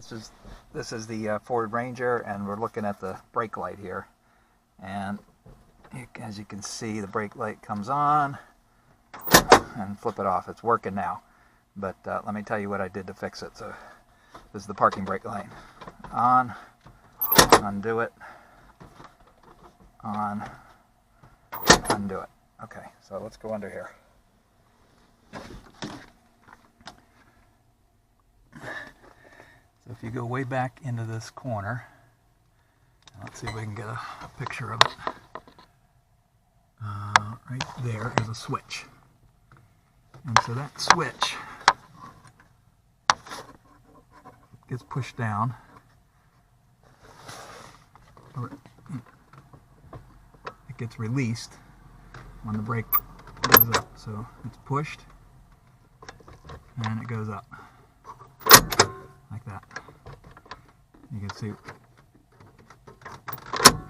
This is the Ford Ranger, and we're looking at the brake light here. And as you can see, the brake light comes on and flip it off. It's working now. But let me tell you what I did to fix it. So this is the parking brake light. On, undo it, on, undo it. Okay, so let's go under here. So if you go way back into this corner, let's see if we can get a picture of it. Right there is a switch. And so that switch gets pushed down, or it gets released when the brake goes up. So it's pushed and it goes up like that. You can see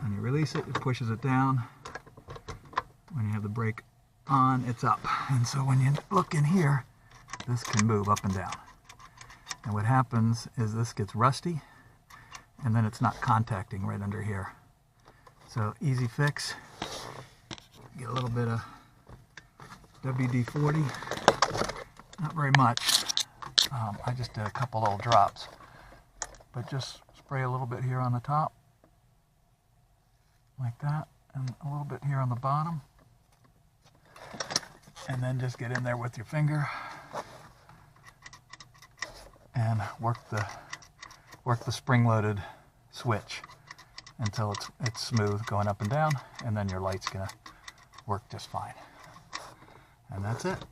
when you release it, it pushes it down. When you have the brake on, it's up. And so when you look in here, this can move up and down. And what happens is this gets rusty, and then it's not contacting right under here. So easy fix. Get a little bit of WD-40. Not very much. I just did a couple little drops. But just spray a little bit here on the top, like that, and a little bit here on the bottom. And then just get in there with your finger and work the spring-loaded switch until it's smooth going up and down, and then your light's gonna work just fine. And that's it.